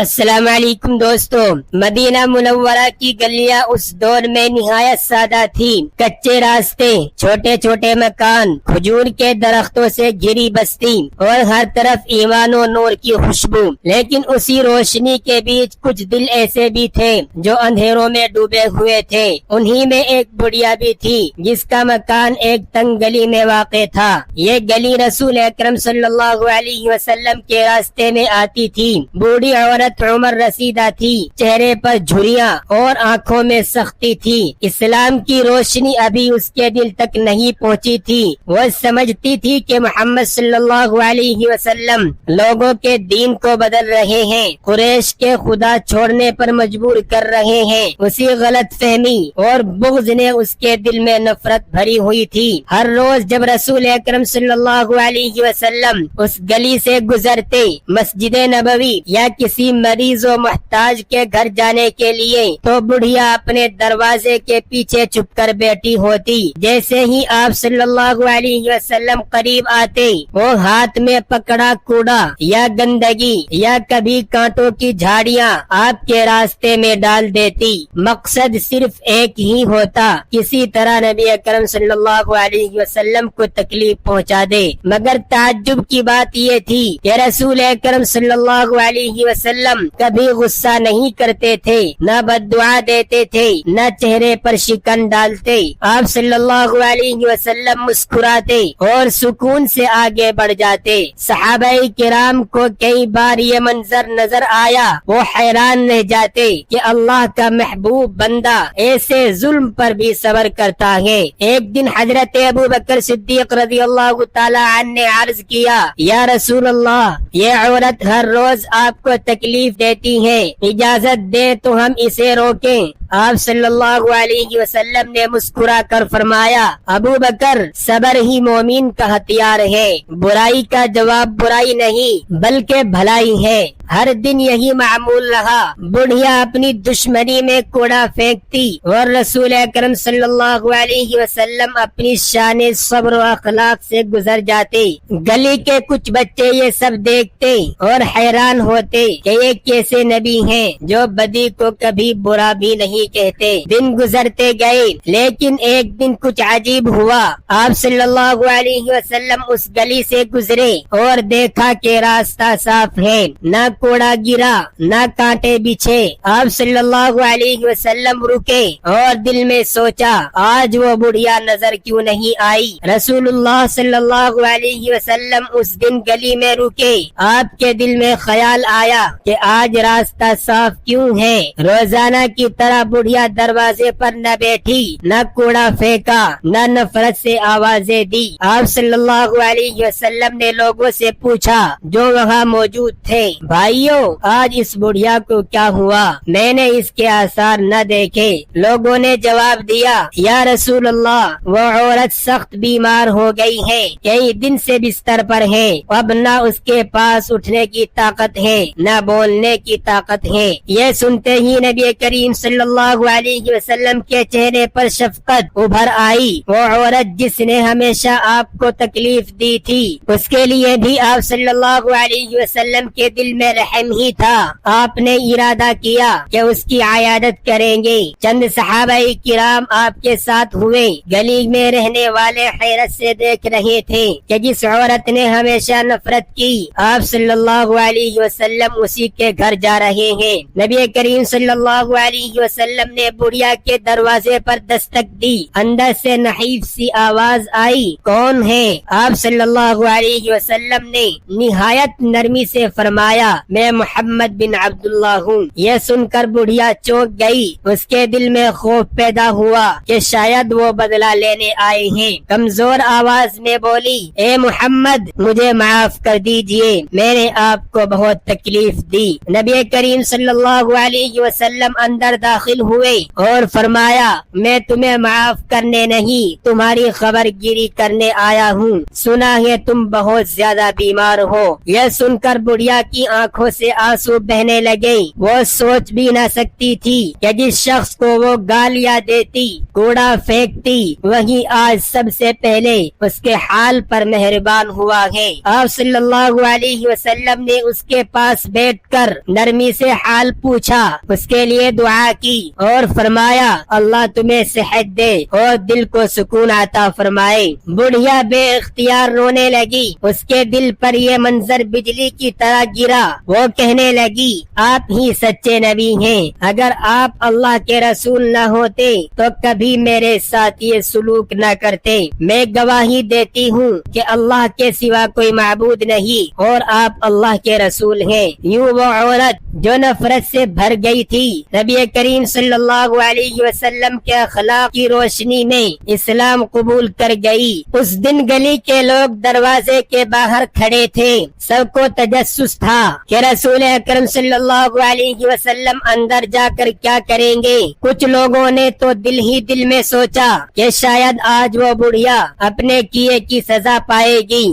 السلام علیکم دوستو، مدینہ منورہ کی گلیاں اس دور میں نہایت سادہ تھی۔ کچے راستے، چھوٹے چھوٹے مکان، کھجور کے درختوں سے گھری بستی اور ہر طرف ایمان و نور کی خوشبو۔ لیکن اسی روشنی کے بیچ کچھ دل ایسے بھی تھے جو اندھیروں میں ڈوبے ہوئے تھے۔ انہی میں ایک بڑھیا بھی تھی جس کا مکان ایک تنگ گلی میں واقع تھا۔ یہ گلی رسول اکرم صلی اللہ علیہ وسلم کے راستے میں آتی تھی۔ بوڑھی عورت عمر رسیدہ تھی، چہرے پر جھریاں اور آنکھوں میں سختی تھی۔ اسلام کی روشنی ابھی اس کے دل تک نہیں پہنچی تھی۔ وہ سمجھتی تھی کہ محمد صلی اللہ علیہ وسلم لوگوں کے دین کو بدل رہے ہیں، قریش کے خدا چھوڑنے پر مجبور کر رہے ہیں۔ اسی غلط فہمی اور بغض نے اس کے دل میں نفرت بھری ہوئی تھی۔ ہر روز جب رسول اکرم صلی اللہ علیہ وسلم اس گلی سے گزرتے، مسجد نبوی یا کسی مریض و محتاج کے گھر جانے کے لیے، تو بڑھیا اپنے دروازے کے پیچھے چھپ کر بیٹھی ہوتی۔ جیسے ہی آپ صلی اللہ علیہ وسلم قریب آتے، وہ ہاتھ میں پکڑا کوڑا یا گندگی یا کبھی کانٹوں کی جھاڑیاں آپ کے راستے میں ڈال دیتی۔ مقصد صرف ایک ہی ہوتا، کسی طرح نبی اکرم صلی اللہ علیہ وسلم کو تکلیف پہنچا دے۔ مگر تعجب کی بات یہ تھی کہ رسول اکرم صلی اللہ علیہ وسلم کبھی غصہ نہیں کرتے تھے، نہ بد دعا دیتے تھے، نہ چہرے پر شکن ڈالتے۔ آپ صلی اللہ علیہ وسلم مسکراتے اور سکون سے آگے بڑھ جاتے۔ صحابہ کرام کو کئی بار یہ منظر نظر آیا، وہ حیران رہ جاتے کہ اللہ کا محبوب بندہ ایسے ظلم پر بھی صبر کرتا ہے۔ ایک دن حضرت ابو بکر صدیق رضی اللہ تعالی عنہ نے عرض کیا، یا رسول اللہ، یہ عورت ہر روز آپ کو تکلیف دیتی ہے، اجازت دے تو ہم اسے روکیں۔ آپ صلی اللہ علیہ وسلم نے مسکرا کر فرمایا، ابو بکر، صبر ہی مومن کا ہتھیار ہے۔ برائی کا جواب برائی نہیں بلکہ بھلائی ہے۔ ہر دن یہی معمول رہا۔ بڑھیا اپنی دشمنی میں کوڑا پھینکتی اور رسول اکرم صلی اللہ علیہ وسلم اپنی شان صبر و اخلاق سے گزر جاتے۔ گلی کے کچھ بچے یہ سب دیکھتے اور حیران ہوتے کہ یہ کیسے نبی ہیں جو بدی کو کبھی برا بھی نہیں کہتے۔ دن گزرتے گئے، لیکن ایک دن کچھ عجیب ہوا۔ آپ صلی اللہ علیہ وسلم اس گلی سے گزرے اور دیکھا کہ راستہ صاف ہے، نہ کوڑا گرا، نہ کانٹے بچھے۔ آپ صلی اللہ علیہ وسلم رکے اور دل میں سوچا، آج وہ بڑھیا نظر کیوں نہیں آئی۔ رسول اللہ صلی اللہ علیہ وسلم اس دن گلی میں رکے۔ آپ کے دل میں خیال آیا کہ آج راستہ صاف کیوں ہے۔ روزانہ کی طرح بڑھیا دروازے پر نہ بیٹھی، نہ کوڑا پھینکا، نہ نفرت سے آوازیں دی۔ آپ صلی اللہ علیہ وسلم نے لوگوں سے پوچھا جو وہاں موجود تھے، بھائیو، آج اس بڑھیا کو کیا ہوا؟ میں نے اس کے آثار نہ دیکھے۔ لوگوں نے جواب دیا، یا رسول اللہ، وہ عورت سخت بیمار ہو گئی ہے، کئی دن سے بستر پر ہے، اب نہ اس کے پاس اٹھنے کی طاقت ہے، نہ بولنے کی طاقت ہے۔ یہ سنتے ہی نبی کریم صلی اللہ علیہ وسلم کے چہرے پر شفقت ابھر آئی۔ وہ عورت جس نے ہمیشہ آپ کو تکلیف دی تھی، اس کے لیے بھی آپ صلی اللہ علیہ وسلم کے دل میں رحم ہی تھا۔ آپ نے ارادہ کیا کہ اس کی عیادت کریں گے۔ چند صحابہ کرام آپ کے ساتھ ہوئے۔ گلی میں رہنے والے حیرت سے دیکھ رہے تھے کہ جس عورت نے ہمیشہ نفرت کی، آپ صلی اللہ علیہ وسلم اسی کے گھر جا رہے ہیں۔ نبی کریم صلی اللہ علیہ وسلم نے بڑھیا کے دروازے پر دستک دی۔ اندر سے نحیف سی آواز آئی، کون ہے؟ آپ صلی اللہ علیہ وسلم نے نہایت نرمی سے فرمایا، میں محمد بن عبداللہ ہوں۔ یہ سن کر بڑھیا چونک گئی۔ اس کے دل میں خوف پیدا ہوا کہ شاید وہ بدلہ لینے آئے ہیں۔ کمزور آواز میں بولی، اے محمد، مجھے معاف کر دیجئے، میں نے آپ کو بہت تکلیف دی۔ نبی کریم صلی اللہ علیہ وسلم اندر داخل ہوئے اور فرمایا، میں تمہیں معاف کرنے نہیں، تمہاری خبر گیری کرنے آیا ہوں۔ سنا ہے تم بہت زیادہ بیمار ہو۔ یہ سن کر بڑھیا کی آنکھوں سے آنسو بہنے لگے۔ وہ سوچ بھی نہ سکتی تھی کہ جس شخص کو وہ گالیاں دیتی، کوڑا پھینکتی، وہی آج سب سے پہلے اس کے حال پر مہربان ہوا ہے۔ آپ صلی اللہ علیہ وسلم نے اس کے پاس بیٹھ کر نرمی سے حال پوچھا، اس کے لیے دعا کی اور فرمایا اللہ تمہیں صحت دے اور دل کو سکون عطا فرمائے۔ بڑھیا بے اختیار رونے لگی، اس کے دل پر یہ منظر بجلی کی طرح گرا۔ وہ کہنے لگی آپ ہی سچے نبی ہیں، اگر آپ اللہ کے رسول نہ ہوتے تو کبھی میرے ساتھ یہ سلوک نہ کرتے۔ میں گواہی دیتی ہوں کہ اللہ کے سوا کوئی معبود نہیں اور آپ اللہ کے رسول ہیں۔ یوں وہ عورت جو نفرت سے بھر گئی تھی نبی کریم صلی اللہ علیہ وسلم کے اخلاق کی روشنی میں اسلام قبول کر گئی۔ اس دن گلی کے لوگ دروازے کے باہر کھڑے تھے، سب کو تجسس تھا کہ رسول اکرم صلی اللہ علیہ وسلم اندر جا کر کیا کریں گے۔ کچھ لوگوں نے تو دل ہی دل میں سوچا کہ شاید آج وہ بڑھیا اپنے کیے کی سزا پائے گی،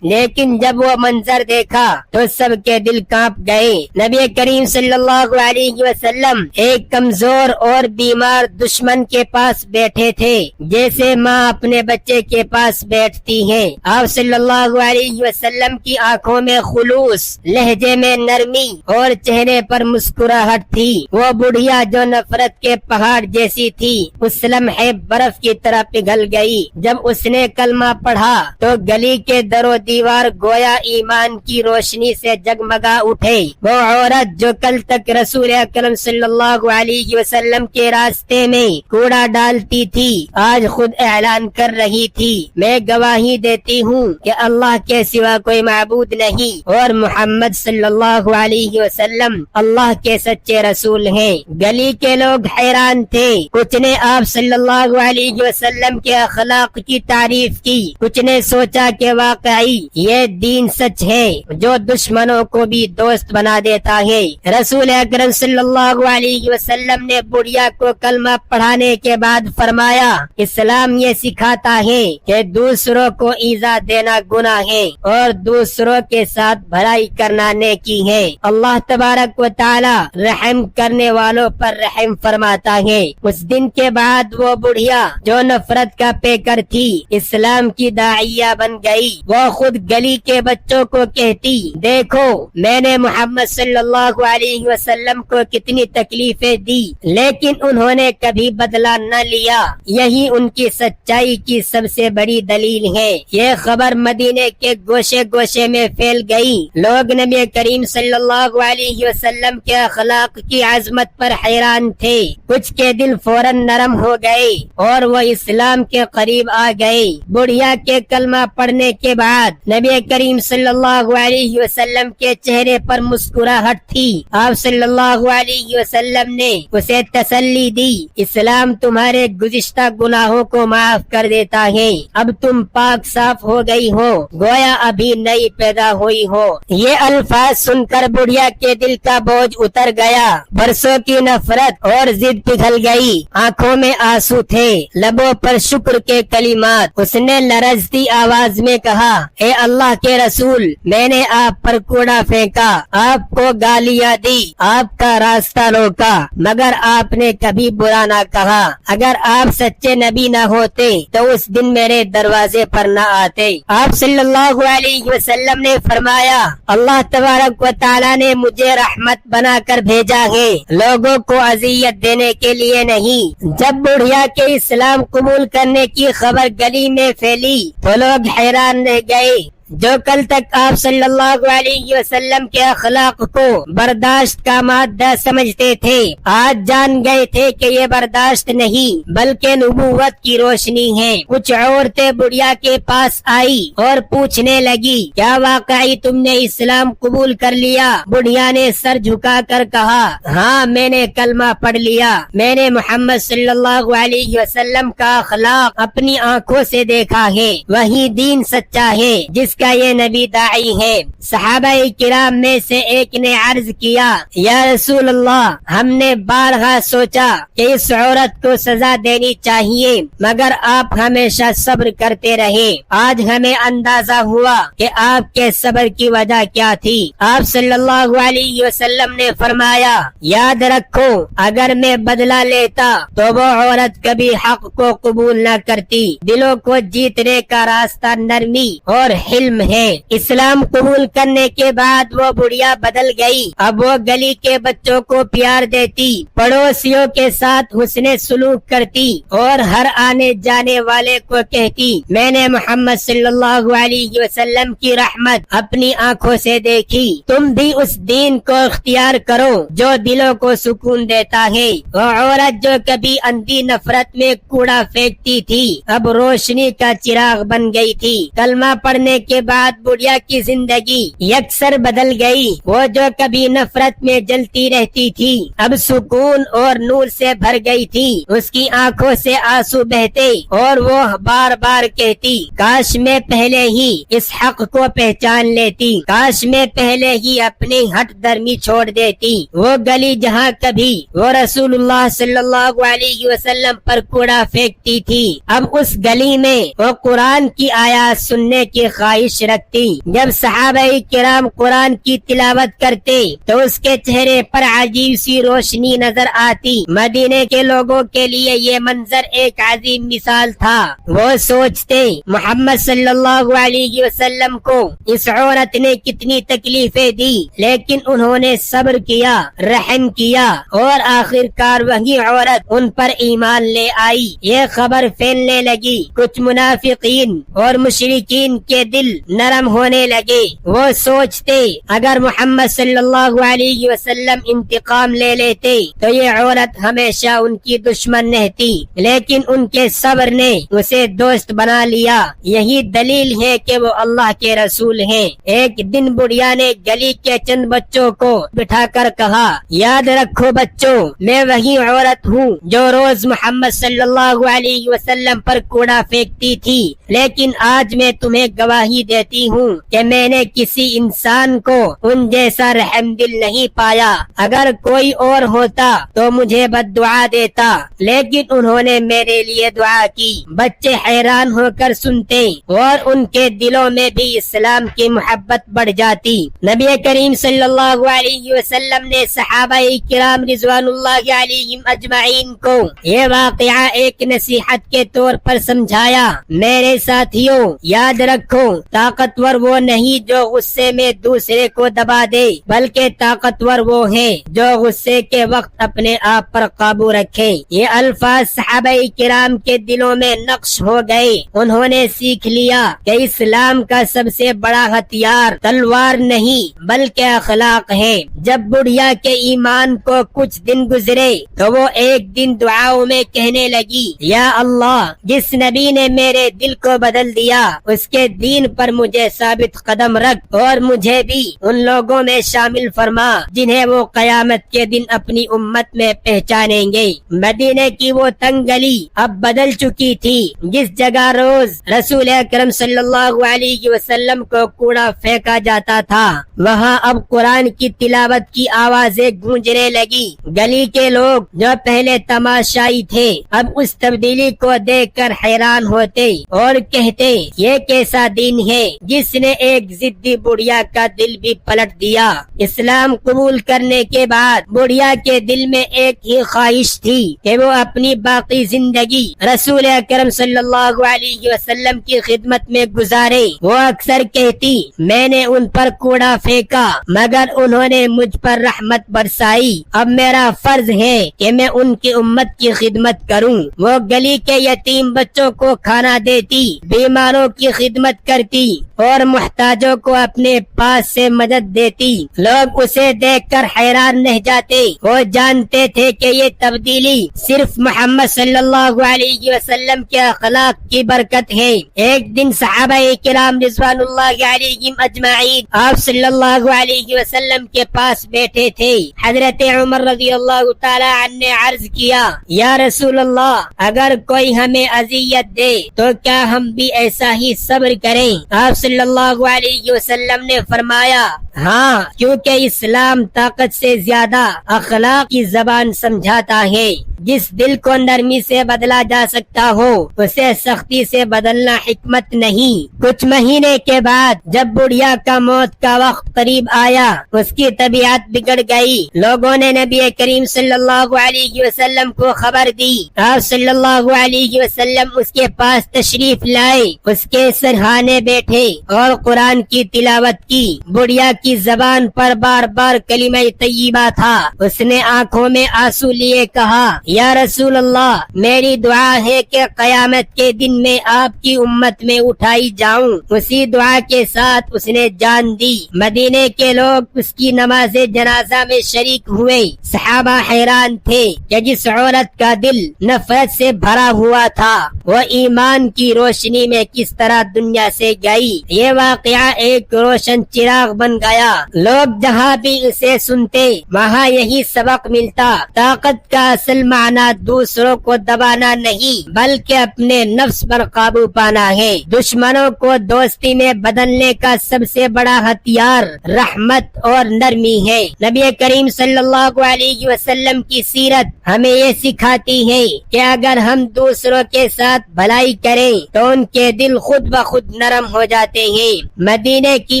لیکن جب وہ منظر دیکھا تو سب کے دل کانپ گئے۔ نبی کریم صلی اللہ علیہ وسلم ایک کمزور اور بیمار دشمن کے پاس بیٹھے تھے، جیسے ماں اپنے بچے کے پاس بیٹھتی ہے۔ آپ صلی اللہ علیہ وسلم کی آنکھوں میں خلوص، لہجے میں نرمی اور چہرے پر مسکراہٹ تھی۔ وہ بڑھیا جو نفرت کے پہاڑ جیسی تھی اس لمحے برف کی طرح پگھل گئی۔ جب اس نے کلمہ پڑھا تو گلی کے درو دیوار گویا ایمان کی روشنی سے جگمگا اٹھے۔ وہ عورت جو کل تک رسول اکرم صلی اللہ علیہ وسلم کے راستے میں کوڑا ڈالتی تھی آج خود اعلان کر رہی تھی میں گواہی دیتی ہوں کہ اللہ کے سوا کوئی معبود نہیں اور محمد صلی اللہ علیہ وسلم اللہ کے سچے رسول ہیں۔ گلی کے لوگ حیران تھے، کچھ نے آپ صلی اللہ علیہ وسلم کے اخلاق کی تعریف کی، کچھ نے سوچا کہ واقعی یہ دین سچ ہے جو دشمنوں کو بھی دوست بنا دیتا ہے۔ رسول اکرم صلی اللہ علیہ وسلم نے بڑھیا کو کلمہ پڑھانے کے بعد فرمایا اسلام یہ سکھاتا ہے کہ دوسروں کو ایذا دینا گناہ ہے اور دوسروں کے ساتھ بھلائی کرنا نیکی ہے۔ اللہ تبارک و تعالی رحم کرنے والوں پر رحم فرماتا ہے۔ اس دن کے بعد وہ بڑھیا جو نفرت کا پیکر تھی اسلام کی داعیہ بن گئی۔ وہ خود گلی کے بچوں کو کہتی دیکھو میں نے محمد صلی اللہ علیہ وسلم کو کتنی تکلیفیں دی لیکن انہوں نے کبھی بدلہ نہ لیا، یہی ان کی سچائی کی سب سے بڑی دلیل ہے۔ یہ خبر مدینے کے گوشے گوشے میں پھیل گئی، لوگ نبی کریم صلی اللہ علیہ وسلم کے اخلاق کی عظمت پر حیران تھے۔ کچھ کے دل فوراً نرم ہو گئے اور وہ اسلام کے قریب آ گئے۔ بڑھیا کے کلمہ پڑھنے کے بعد نبی کریم صلی اللہ علیہ وسلم کے چہرے پر مسکراہٹ تھی۔ آپ صلی اللہ علیہ وسلم نے اسے تسلی دی اسلام تمہارے گزشتہ گناہوں کو معاف کر دیتا ہے، اب تم پاک صاف ہو گئی ہو، گویا ابھی نئی پیدا ہوئی ہو۔ یہ الفاظ سن کر بڑھیا کے دل کا بوجھ اتر گیا، برسوں کی نفرت اور ضد پگھل گئی، آنکھوں میں آنسو تھے، لبوں پر شکر کے کلمات۔ اس نے لرزتی آواز میں کہا اے اللہ کے رسول میں نے آپ پر کوڑا پھینکا، آپ کو گالیاں دی، آپ کا راستہ روکا، مگر آپ نے کبھی برا نہ کہا۔ اگر آپ سچے نبی نہ ہوتے تو اس دن میرے دروازے پر نہ آتے۔ آپ صلی اللہ علیہ وسلم نے فرمایا اللہ تبارک و تعالیٰ نے مجھے رحمت بنا کر بھیجا ہے، لوگوں کو اذیت دینے کے لیے نہیں۔ جب بڑھیا کے اسلام قبول کرنے کی خبر گلی میں پھیلی تو لوگ حیران رہ گئے۔ جو کل تک آپ صلی اللہ علیہ وسلم کے اخلاق کو برداشت کا مادہ سمجھتے تھے آج جان گئے تھے کہ یہ برداشت نہیں بلکہ نبوت کی روشنی ہے۔ کچھ عورتیں بڑھیا کے پاس آئی اور پوچھنے لگی کیا واقعی تم نے اسلام قبول کر لیا؟ بڑھیا نے سر جھکا کر کہا ہاں میں نے کلمہ پڑھ لیا، میں نے محمد صلی اللہ علیہ وسلم کا اخلاق اپنی آنکھوں سے دیکھا ہے، وہی دین سچا ہے جس کا یہ نبی داعی ہے۔ صحابہ کرام میں سے ایک نے عرض کیا یا رسول اللہ ہم نے بارہا سوچا کہ اس عورت کو سزا دینی چاہیے مگر آپ ہمیشہ صبر کرتے رہے، آج ہمیں اندازہ ہوا کہ آپ کے صبر کی وجہ کیا تھی۔ آپ صلی اللہ علیہ وسلم نے فرمایا یاد رکھو اگر میں بدلہ لیتا تو وہ عورت کبھی حق کو قبول نہ کرتی۔ دلوں کو جیتنے کا راستہ نرمی اور حلم علم ہے۔ اسلام قبول کرنے کے بعد وہ بڑھیا بدل گئی۔ اب وہ گلی کے بچوں کو پیار دیتی، پڑوسیوں کے ساتھ حسن سلوک کرتی اور ہر آنے جانے والے کو کہتی میں نے محمد صلی اللہ علیہ وسلم کی رحمت اپنی آنکھوں سے دیکھی، تم بھی اس دین کو اختیار کرو جو دلوں کو سکون دیتا ہے۔ وہ عورت جو کبھی اندھی نفرت میں کوڑا پھینکتی تھی اب روشنی کا چراغ بن گئی تھی۔ کلمہ پڑھنے کے بعد بڑھیا کی زندگی یکسر بدل گئی۔ وہ جو کبھی نفرت میں جلتی رہتی تھی اب سکون اور نور سے بھر گئی تھی۔ اس کی آنکھوں سے آنسو بہتے اور وہ بار بار کہتی کاش میں پہلے ہی اس حق کو پہچان لیتی، کاش میں پہلے ہی اپنی ہٹ درمی چھوڑ دیتی۔ وہ گلی جہاں کبھی وہ رسول اللہ صلی اللہ علیہ وسلم پر کوڑا پھینکتی تھی اب اس گلی میں وہ قرآن کی آیات سننے کی خواہش رکھتی۔ جب صحابہ کرام قرآن کی تلاوت کرتے تو اس کے چہرے پر عجیب سی روشنی نظر آتی۔ مدینے کے لوگوں کے لیے یہ منظر ایک عظیم مثال تھا۔ وہ سوچتے محمد صلی اللہ علیہ وسلم کو اس عورت نے کتنی تکلیفیں دی لیکن انہوں نے صبر کیا، رحم کیا اور آخر کار وہی عورت ان پر ایمان لے آئی۔ یہ خبر پھیلنے لگی، کچھ منافقین اور مشرکین کے دل نرم ہونے لگے۔ وہ سوچتے اگر محمد صلی اللہ علیہ وسلم انتقام لے لیتے تو یہ عورت ہمیشہ ان کی دشمن رہتی، لیکن ان کے صبر نے اسے دوست بنا لیا۔ یہی دلیل ہے کہ وہ اللہ کے رسول ہیں۔ ایک دن بڑھیا نے گلی کے چند بچوں کو بٹھا کر کہا یاد رکھو بچوں، میں وہی عورت ہوں جو روز محمد صلی اللہ علیہ وسلم پر کوڑا پھینکتی تھی، لیکن آج میں تمہیں گواہی دیتی ہوں کہ میں نے کسی انسان کو ان جیسا رحم دل نہیں پایا۔ اگر کوئی اور ہوتا تو مجھے بد دعا دیتا، لیکن انہوں نے میرے لیے دعا کی۔ بچے حیران ہو کر سنتے اور ان کے دلوں میں بھی اسلام کی محبت بڑھ جاتی۔ نبی کریم صلی اللہ علیہ وسلم نے صحابہ کرام رضوان اللہ علیہم اجمعین کو یہ واقعہ ایک نصیحت کے طور پر سمجھایا۔ میرے ساتھیوں، یاد رکھو طاقتور وہ نہیں جو غصے میں دوسرے کو دبا دے، بلکہ طاقتور وہ ہے جو غصے کے وقت اپنے آپ پر قابو رکھے۔ یہ الفاظ صحابہ کرام کے دلوں میں نقش ہو گئے۔ انہوں نے سیکھ لیا کہ اسلام کا سب سے بڑا ہتھیار تلوار نہیں بلکہ اخلاق ہے۔ جب بڑھیا کے ایمان کو کچھ دن گزرے تو وہ ایک دن دعاؤں میں کہنے لگی یا اللہ، جس نبی نے میرے دل کو بدل دیا اس کے دین پر مجھے ثابت قدم رکھ اور مجھے بھی ان لوگوں میں شامل فرما جنہیں وہ قیامت کے دن اپنی امت میں پہچانیں گے۔ مدینے کی وہ تنگ گلی اب بدل چکی تھی۔ جس جگہ روز رسول اکرم صلی اللہ علیہ وسلم کو کوڑا پھینکا جاتا تھا وہاں اب قرآن کی تلاوت کی آوازیں گونجنے لگی۔ گلی کے لوگ جو پہلے تماشائی تھے اب اس تبدیلی کو دیکھ کر حیران ہوتے اور کہتے یہ کیسا دین ہے جس نے ایک ضدی بڑھیا کا دل بھی پلٹ دیا۔ اسلام قبول کرنے کے بعد بڑھیا کے دل میں ایک ہی خواہش تھی کہ وہ اپنی باقی زندگی رسول اکرم صلی اللہ علیہ وسلم کی خدمت میں گزارے۔ وہ اکثر کہتی میں نے ان پر کوڑا پھینکا مگر انہوں نے مجھ پر رحمت برسائی، اب میرا فرض ہے کہ میں ان کی امت کی خدمت کروں۔ وہ گلی کے یتیم بچوں کو کھانا دیتی، بیماروں کی خدمت کرتی اور محتاجوں کو اپنے پاس سے مدد دیتی۔ لوگ اسے دیکھ کر حیران رہ جاتے۔ وہ جانتے تھے کہ یہ تبدیلی صرف محمد صلی اللہ علیہ وسلم کے اخلاق کی برکت ہے۔ ایک دن صحابہ کرام رضوان اللہ علیہم اجمعین آپ صلی اللہ علیہ وسلم کے پاس بیٹھے تھے۔ حضرت عمر رضی اللہ تعالی عنہ نے عرض کیا یا رسول اللہ، اگر کوئی ہمیں اذیت دے تو کیا ہم بھی ایسا ہی صبر کریں؟ آپ صلی اللہ علیہ وسلم نے فرمایا ہاں، کیونکہ اسلام طاقت سے زیادہ اخلاق کی زبان سمجھاتا ہے۔ جس دل کو نرمی سے بدلا جا سکتا ہو اسے سختی سے بدلنا حکمت نہیں۔ کچھ مہینے کے بعد جب بڑھیا کا موت کا وقت قریب آیا اس کی طبیعت بگڑ گئی۔ لوگوں نے نبی کریم صلی اللہ علیہ وسلم کو خبر دی۔ آپ صلی اللہ علیہ وسلم اس کے پاس تشریف لائے، اس کے سرہانے بیٹھے اور قرآن کی تلاوت کی۔ بڑھیا کی زبان پر بار بار کلمہ طیبہ تھا۔ اس نے آنکھوں میں آنسو لیے کہا، یا رسول اللہ، میری دعا ہے کہ قیامت کے دن میں آپ کی امت میں اٹھائی جاؤں۔ اسی دعا کے ساتھ اس نے جان دی۔ مدینے کے لوگ اس کی نماز جنازہ میں شریک ہوئے۔ صحابہ حیران تھے کہ جس عورت کا دل نفرت سے بھرا ہوا تھا وہ ایمان کی روشنی میں کس طرح دنیا سے گئی۔ یہ واقعہ ایک روشن چراغ بن گیا۔ لوگ جہاں بھی اسے سنتے وہاں یہی سبق ملتا، طاقت کا اصل معنی دوسروں کو دبانا نہیں بلکہ اپنے نفس پر قابو پانا ہے۔ دشمنوں کو دوستی میں بدلنے کا سب سے بڑا ہتھیار رحمت اور نرمی ہے۔ نبی کریم صلی اللہ علیہ وسلم کی سیرت ہمیں یہ سکھاتی ہے کہ اگر ہم دوسروں کے ساتھ بھلائی کریں تو ان کے دل خود بخود نرم ہو جاتے ہیں۔ مدینے کی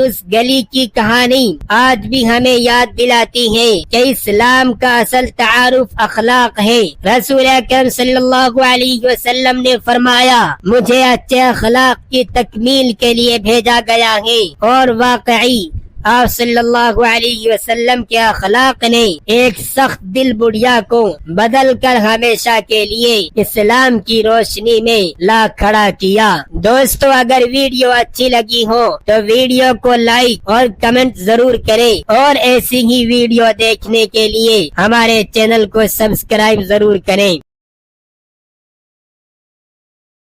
اس گلی کی کہانی آج بھی ہمیں یاد دلاتی ہے کہ اسلام کا اصل تعارف اخلاق ہے۔ رسول اکرم صلی اللہ علیہ وسلم نے فرمایا، مجھے اچھے اخلاق کی تکمیل کے لیے بھیجا گیا ہے، اور واقعی آپ صلی اللہ علیہ وسلم کے اخلاق نے ایک سخت دل بڑھیا کو بدل کر ہمیشہ کے لیے اسلام کی روشنی میں لا کھڑا کیا۔ دوستو، اگر ویڈیو اچھی لگی ہو تو ویڈیو کو لائک اور کمنٹ ضرور کریں، اور ایسی ہی ویڈیو دیکھنے کے لیے ہمارے چینل کو سبسکرائب ضرور کریں۔